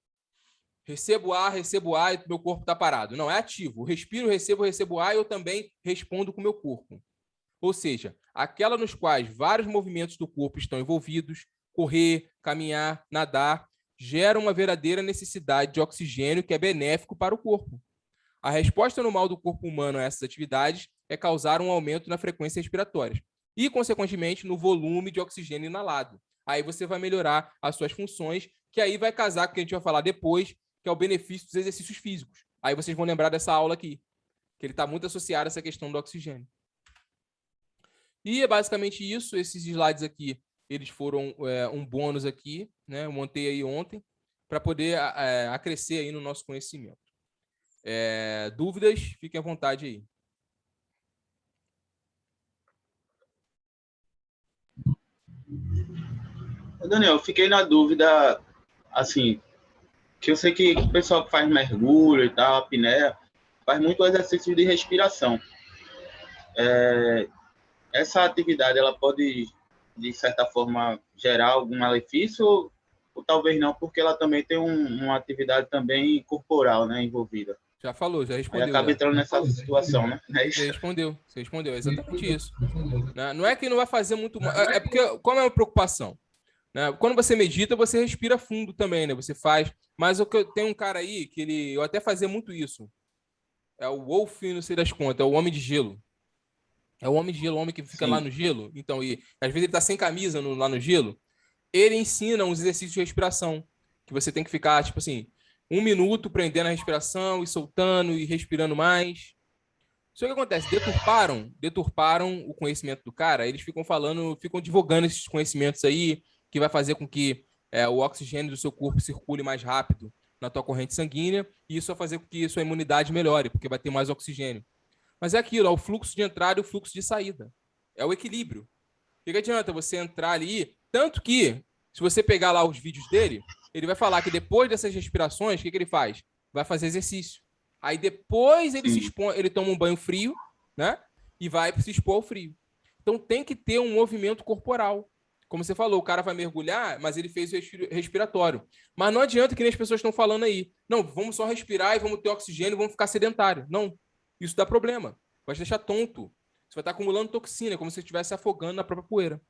Recebo ar e meu corpo está parado. Não, é ativo. Respiro, recebo ar e eu também respondo com o meu corpo. Ou seja, aquela nos quais vários movimentos do corpo estão envolvidos, correr, caminhar, nadar, gera uma verdadeira necessidade de oxigênio que é benéfico para o corpo. A resposta normal do corpo humano a essas atividades é causar um aumento na frequência respiratória e, consequentemente, no volume de oxigênio inalado. Aí você vai melhorar as suas funções, que aí vai casar com o que a gente vai falar depois, que é o benefício dos exercícios físicos. Aí vocês vão lembrar dessa aula aqui, que ele está muito associado a essa questão do oxigênio. E é basicamente isso. Esses slides aqui, eles foram um bônus aqui, né? Eu montei aí ontem, para poder acrescer aí no nosso conhecimento. Dúvidas? Fiquem à vontade aí. Daniel, eu fiquei na dúvida, assim, que eu sei que o pessoal que faz mergulho e tal, apneia, faz muito exercício de respiração. Essa atividade, ela pode, de certa forma, gerar algum malefício ou talvez não, porque ela também tem uma atividade também corporal, né, envolvida. Já falou, já Aí respondeu. acaba Já. entrando nessa situação, né? É isso? Você respondeu, é exatamente isso. Não é que não vai fazer muito mal, é porque, como é uma preocupação, né? Quando você medita, você respira fundo também, né? Você faz, mas tem um cara aí que eu até fazia muito isso, é o Wolf, não sei das contas, é o Homem de Gelo. É o Homem de Gelo, o homem que fica lá no gelo, então, e às vezes ele tá sem camisa lá no gelo, ele ensina uns exercícios de respiração, que você tem que ficar, tipo assim, 1 minuto prendendo a respiração e soltando e respirando mais. Só que acontece, deturparam o conhecimento do cara, eles ficam divulgando esses conhecimentos aí, que vai fazer com que o oxigênio do seu corpo circule mais rápido na tua corrente sanguínea, e isso vai fazer com que sua imunidade melhore, porque vai ter mais oxigênio. Mas é aquilo, é o fluxo de entrada e o fluxo de saída. É o equilíbrio. O que adianta você entrar ali? Tanto que, se você pegar lá os vídeos dele, ele vai falar que depois dessas respirações, o que ele faz? Vai fazer exercício. Aí depois ele se expõe, ele toma um banho frio, né? E vai se expor ao frio. Então tem que ter um movimento corporal. Como você falou, o cara vai mergulhar, mas ele fez o respiratório. Mas não adianta que nem as pessoas estão falando aí. Não, vamos só respirar e vamos ter oxigênio e vamos ficar sedentário. Não. Isso dá problema. Vai te deixar tonto. Você vai estar acumulando toxina, como se você estivesse afogando na própria poeira.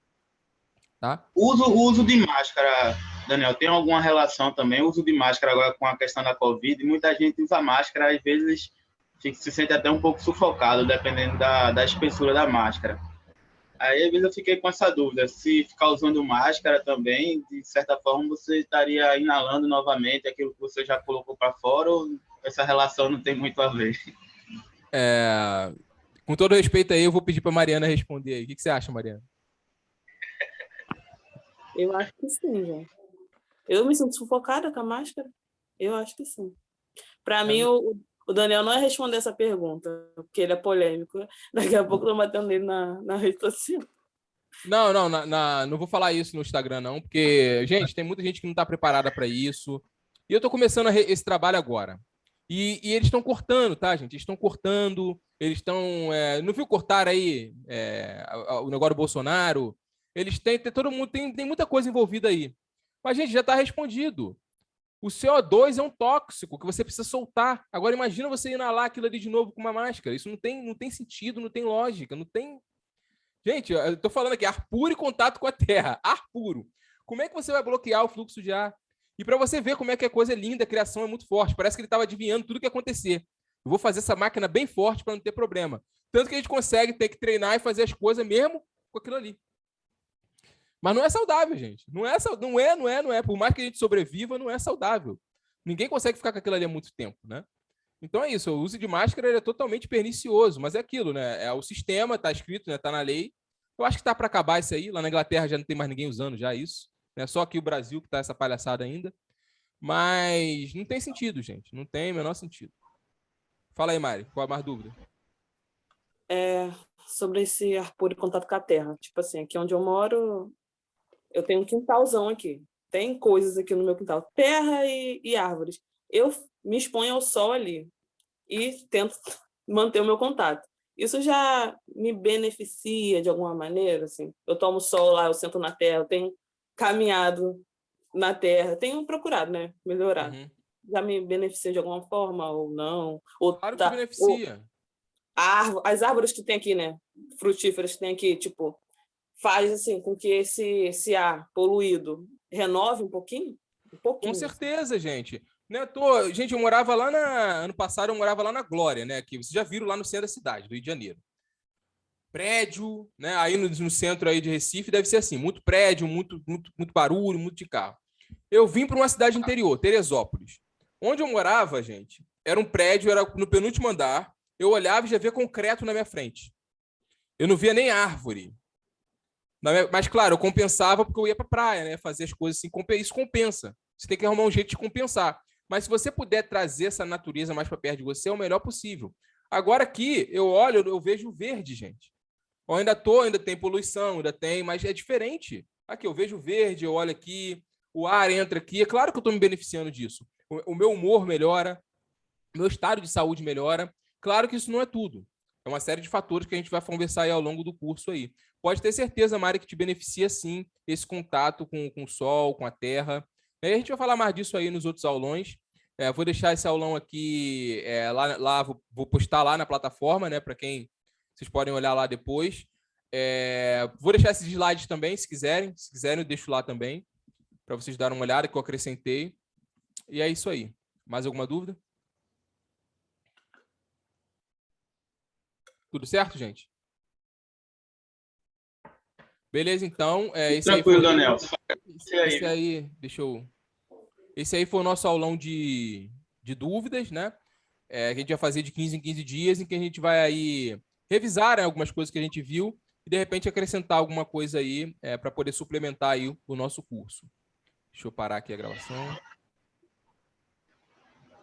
Tá? O uso de máscara, Daniel, tem alguma relação também? O uso de máscara agora com a questão da Covid, muita gente usa máscara, às vezes se sente até um pouco sufocado, dependendo da espessura da máscara. Aí, às vezes, eu fiquei com essa dúvida, se ficar usando máscara também, de certa forma, você estaria inalando novamente aquilo que você já colocou para fora, ou essa relação não tem muito a ver? Com todo respeito aí, eu vou pedir para Mariana responder aí. O que você acha, Mariana? Eu acho que sim, gente. Eu me sinto sufocada com a máscara. Eu acho que sim. Para mim, o Daniel não vai responder essa pergunta, porque ele é polêmico. Daqui a pouco eu tô batendo nele na rede social. Não vou falar isso no Instagram, não, porque, gente, tem muita gente que não está preparada para isso. E eu estou começando esse trabalho agora. E eles estão cortando, tá, gente? Eles estão cortando, eles estão. Não viu cortar aí o negócio do Bolsonaro? Eles têm. Todo mundo tem muita coisa envolvida aí. Mas, gente, já está respondido. O CO2 é um tóxico que você precisa soltar. Agora, imagina você inalar aquilo ali de novo com uma máscara. Isso não tem sentido, não tem lógica, não tem. Gente, eu tô falando aqui, ar puro e contato com a terra. Ar puro. Como é que você vai bloquear o fluxo de ar? E para você ver como é que a coisa é linda, a criação é muito forte. Parece que ele estava adivinhando tudo que ia acontecer. Eu vou fazer essa máquina bem forte para não ter problema. Tanto que a gente consegue ter que treinar e fazer as coisas mesmo com aquilo ali. Mas não é saudável, gente. Não é. Por mais que a gente sobreviva, não é saudável. Ninguém consegue ficar com aquilo ali há muito tempo, né? Então é isso, o uso de máscara é totalmente pernicioso, mas é aquilo, né? É o sistema, tá escrito, né? Tá na lei. Eu acho que tá para acabar isso aí. Lá na Inglaterra já não tem mais ninguém usando já isso. Né? Só aqui o Brasil que tá essa palhaçada ainda. Mas não tem sentido, gente. Não tem o menor sentido. Fala aí, Mari, qual a mais dúvida? Sobre esse ar puro e contato com a terra. Tipo assim, aqui onde eu moro, eu tenho um quintalzão aqui. Tem coisas aqui no meu quintal. Terra e árvores. Eu me exponho ao sol ali e tento manter o meu contato. isso já me beneficia de alguma maneira, assim. Eu tomo sol lá, eu sento na terra, eu tenho caminhado na terra, tenho procurado, né, melhorar. Uhum. Já me beneficia de alguma forma ou não? Ou Claro que beneficia. as árvores que tem aqui, né, frutíferas que tem aqui, tipo, faz assim com que esse ar poluído renove um pouquinho? Um Com pouquinho. certeza, gente. Não é à toa. Gente, eu morava lá ano passado eu morava lá na Glória, né? Que vocês já viram lá no centro da cidade, do Rio de Janeiro. Prédio, né? Aí no centro aí de Recife deve ser assim, muito prédio, muito barulho, muito de carro. Eu vim para uma cidade interior, Teresópolis. Onde eu morava, gente, era um prédio, era no penúltimo andar. Eu olhava e já via concreto na minha frente. Eu não via nem árvore. Mas, claro, eu compensava porque eu ia para a praia, né? Fazer as coisas assim. Isso compensa. Você tem que arrumar um jeito de compensar. Mas se você puder trazer essa natureza mais para perto de você, é o melhor possível. Agora aqui, eu olho, eu vejo verde, gente. Eu ainda tem poluição, ainda tem, mas é diferente. Aqui, eu vejo verde, eu olho aqui, o ar entra aqui. É claro que eu estou me beneficiando disso. O meu humor melhora, o meu estado de saúde melhora. Claro que isso não é tudo. É uma série de fatores que a gente vai conversar aí ao longo do curso aí. Pode ter certeza, Mari, que te beneficia sim esse contato com o sol, com a terra. E aí a gente vai falar mais disso aí nos outros aulões. Vou deixar esse aulão aqui lá vou postar lá na plataforma, né? Para quem vocês podem olhar lá depois. Vou deixar esses slides também, se quiserem. Se quiserem, eu deixo lá também, para vocês darem uma olhada que eu acrescentei. E é isso aí. Mais alguma dúvida? Tudo certo, gente? Beleza, então. Tranquilo, Daniel. Esse aí foi o nosso aulão de dúvidas, né? Que a gente vai fazer de 15 em 15 dias, em que a gente vai aí revisar, né, algumas coisas que a gente viu e, de repente, acrescentar alguma coisa aí para poder suplementar aí o nosso curso. Deixa eu parar aqui a gravação.